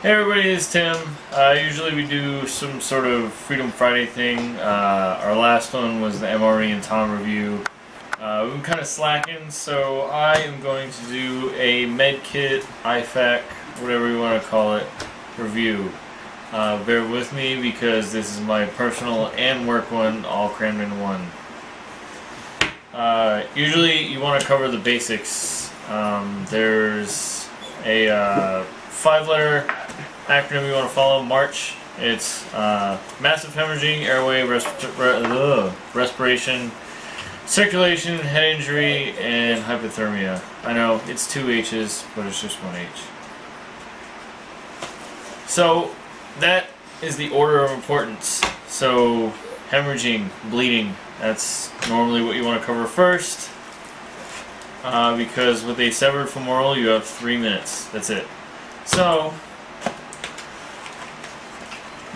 Hey everybody, it's Tim. Usually we do some sort of Freedom Friday thing. Our last one was the MRE and Tom review. We've been kind of slacking, so I am going to do a medkit, IFAK, whatever you want to call it, review. Bear with me because this is my personal and work one all crammed into one. Usually you want to cover the basics. There's a 5-letter acronym you want to follow, MARCH. It's massive hemorrhaging, airway, respiration, circulation, head injury, and hypothermia. I know, it's 2 H's, but it's just 1 H. So, that is the order of importance. So, hemorrhaging, bleeding, that's normally what you want to cover first. Because with a severed femoral, you have 3 minutes. That's it. So,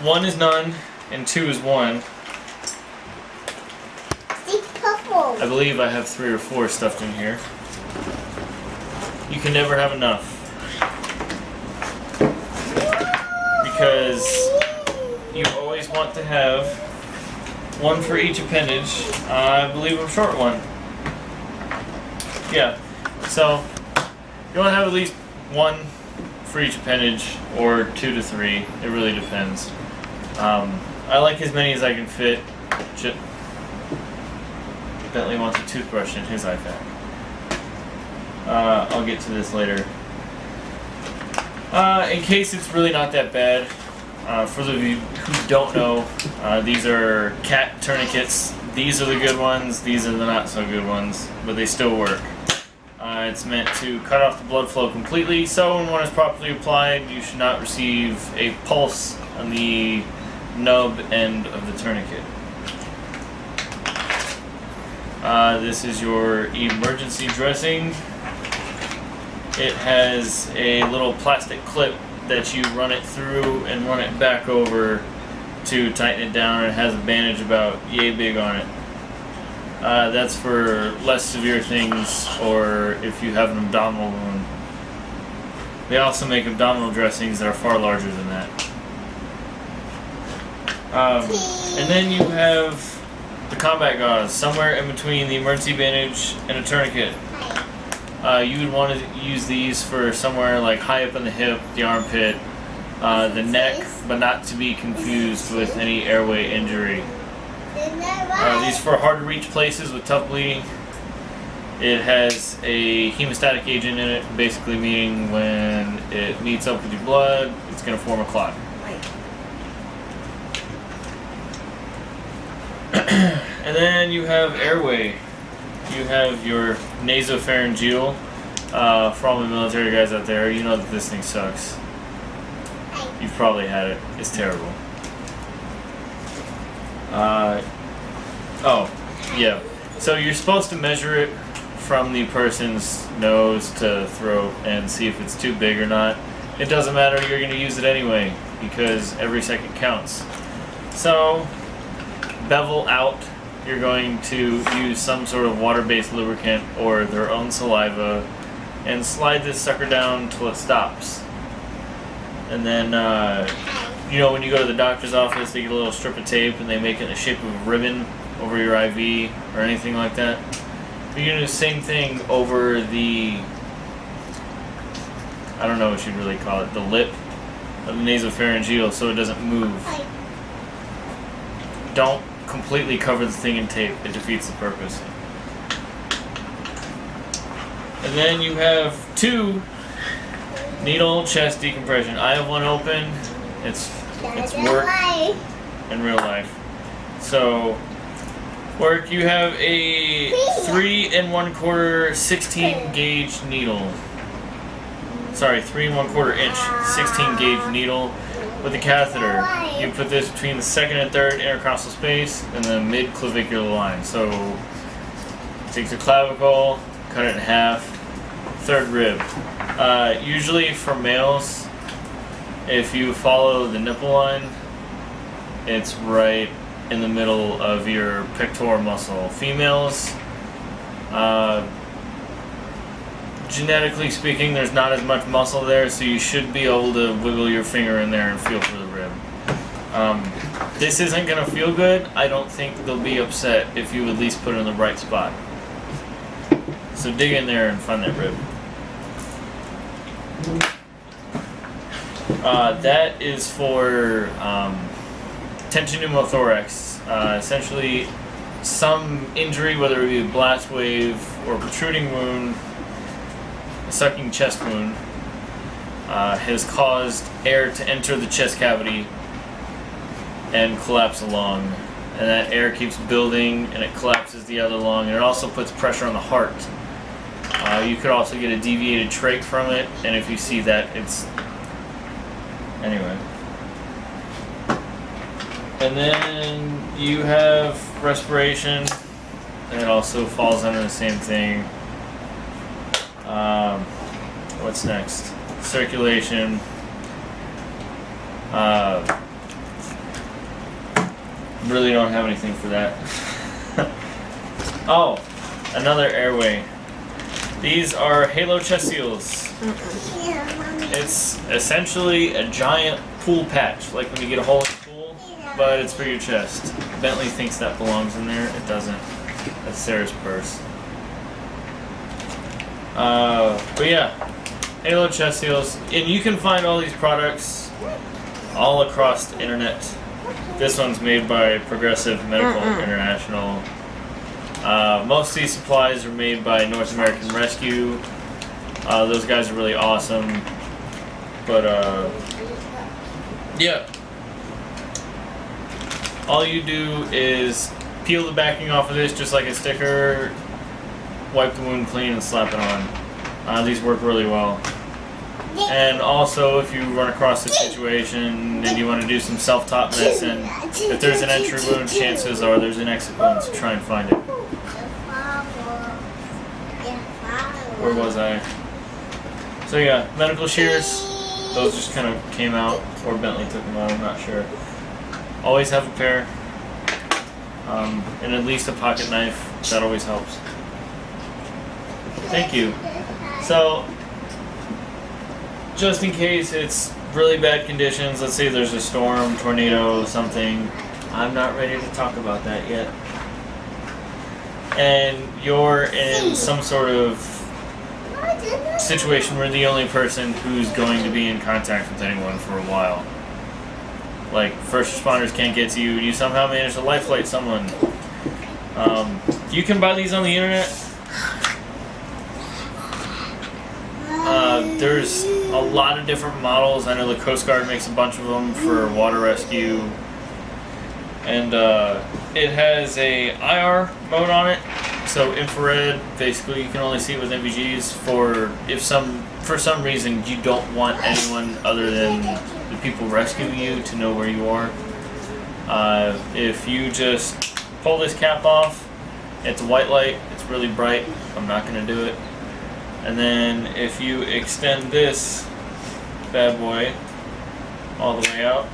1 is none, and 2 is 1. I believe I have 3 or 4 stuffed in here. You can never have enough. Because you always want to have 1 for each appendage. I believe I'm short 1. Yeah, so you want to have at least 1 for each appendage, or 2 to 3. It really depends. I like as many as I can fit. Bentley wants a toothbrush in his IFAK. I'll get to this later. In case it's really not that bad, for those of you who don't know, these are cat tourniquets. These are the good ones, these are the not so good ones, but they still work. It's meant to cut off the blood flow completely, so when one is properly applied, you should not receive a pulse on the nub end of the tourniquet. This is your emergency dressing. It has a little plastic clip that you run it through and run it back over to tighten it down. It has a bandage about yay big on it. That's for less severe things, or if you have an abdominal wound. They also make abdominal dressings that are far larger than that. And then you have the combat gauze, somewhere in between the emergency bandage and a tourniquet. You would want to use these for somewhere like high up in the hip, the armpit, the neck, but not to be confused with any airway injury. These for hard to reach places with tough bleeding. It has a hemostatic agent in it, basically meaning when it meets up with your blood, it's going to form a clot. And then you have airway. You have your nasopharyngeal. For all the military guys out there, you know that this thing sucks. You've probably had it. It's terrible. Oh, yeah. So you're supposed to measure it from the person's nose to throat and see if it's too big or not. It doesn't matter, you're going to use it anyway, because every second counts. So, bevel out. You're going to use some sort of water-based lubricant or their own saliva and slide this sucker down until it stops. And then, you know, when you go to the doctor's office, they get a little strip of tape and they make it in the shape of a ribbon over your IV or anything like that. You're going to do the same thing over the, I don't know what you'd really call it, the lip of the nasopharyngeal so it doesn't move. Don't completely cover the thing in tape. It defeats the purpose. And then you have 2 needle chest decompression. I have 1 open. It's work in real life. So work, you have a 3 1/4 16 gauge needle. Sorry, 3 1/4 inch 16 gauge needle with a catheter. You put this between the 2nd and 3rd intercostal space and the mid-clavicular line. So, take the clavicle, cut it in half, 3rd rib. Usually for males, if you follow the nipple line, it's right in the middle of your pectoral muscle. Females, genetically speaking, there's not as much muscle there, so you should be able to wiggle your finger in there and feel for the rib. This isn't going to feel good. I don't think they'll be upset if you at least put it in the right spot. So dig in there and find that rib. That is for tension pneumothorax. Essentially, some injury, whether it be a blast wave or a protruding wound, a sucking chest wound, has caused air to enter the chest cavity and collapse a lung. And that air keeps building and it collapses the other lung, and it also puts pressure on the heart. You could also get a deviated trach from it, and if you see that, it's... Anyway. And then you have respiration. It also falls under the same thing. What's next? Circulation. Really don't have anything for that. Oh, another airway. These are halo chest seals. It's essentially a giant pool patch, like when you get a hole in the pool, but it's for your chest. Bentley thinks that belongs in there. It doesn't. That's Sarah's purse. But yeah, halo chest seals. And you can find all these products all across the internet. This one's made by Progressive Medical International. Most of these supplies are made by North American Rescue. Those guys are really awesome. But yeah. All you do is peel the backing off of this just like a sticker, wipe the wound clean, and slap it on. These work really well. And also, if you run across a situation and you want to do some self-taught medicine, if there's an entry wound, chances are there's an exit wound, so try and find it. Where was I? So yeah, medical shears. Those just kind of came out, or Bentley took them out, I'm not sure. Always have a pair. And at least a pocket knife. That always helps. Thank you. So, just in case it's really bad conditions, let's say there's a storm, tornado, something, I'm not ready to talk about that yet, and you're in some sort of situation where the only person who's going to be in contact with anyone for a while, like first responders can't get to you, you somehow manage to life flight someone, you can buy these on the internet. There's a lot of different models. I know the Coast Guard makes a bunch of them for water rescue. And it has a IR mode on it. So infrared, basically you can only see it with NVGs for some reason you don't want anyone other than the people rescuing you to know where you are. If you just pull this cap off, it's a white light, it's really bright. I'm not going to do it. And then if you extend this bad boy all the way out,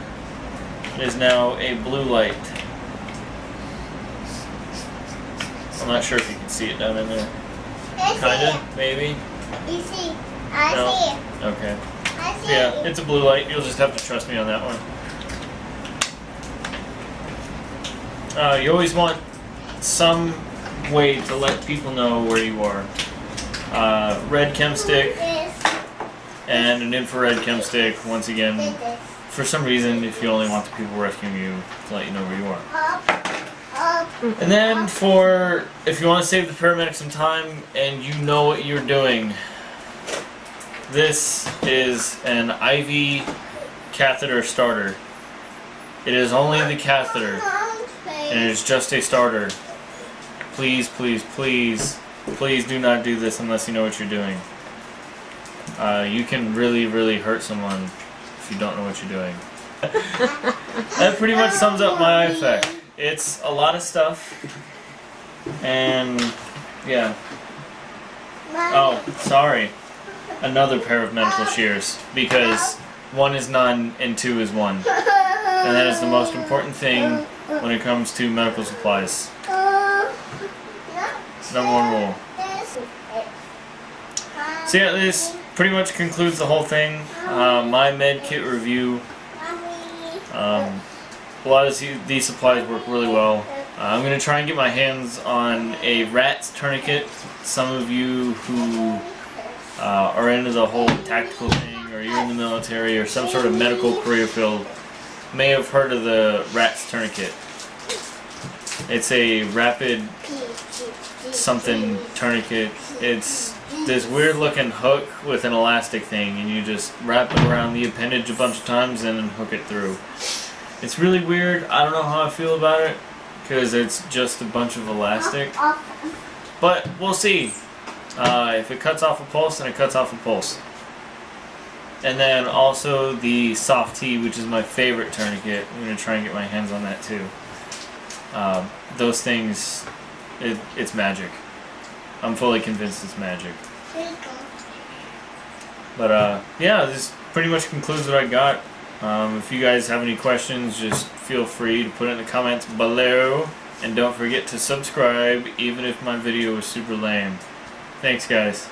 it is now a blue light. I'm not sure if you can see it down in there. Kinda, maybe. You see? I see it. Okay. I see Yeah, it. it's a blue light. You'll just have to trust me on that one. You always want some way to let people know where you are. Red chem stick and an infrared chem stick, once again, for some reason, if you only want the people rescuing you to let you know where you are. And then if you want to save the paramedic some time and you know what you're doing, this is an IV catheter starter. It is only the catheter, and it is just a starter. Please, please, please, please do not do this unless you know what you're doing. You can really, really hurt someone if you don't know what you're doing. That pretty much sums up my IFAK. It's a lot of stuff, and yeah. Oh, sorry. Another pair of medical shears, because 1 is none and 2 is 1. And that is the most important thing when it comes to medical supplies. It's #1 rule. So yeah, this pretty much concludes the whole thing. My med kit review. A lot of these supplies work really well. I'm going to try and get my hands on a rat's tourniquet. Some of you who are into the whole tactical thing, or you're in the military, or some sort of medical career field, may have heard of the rat's tourniquet. It's a rapid something tourniquet. It's this weird looking hook with an elastic thing, and you just wrap it around the appendage a bunch of times and then hook it through. It's really weird. I don't know how I feel about it because it's just a bunch of elastic, but we'll see. If it cuts off a pulse, then it cuts off a pulse. And then also the soft T, which is my favorite tourniquet. I'm going to try and get my hands on that too. Those things, it's magic. I'm fully convinced it's magic. But yeah, this pretty much concludes what I got. If you guys have any questions, just feel free to put it in the comments below. And don't forget to subscribe, even if my video was super lame. Thanks, guys.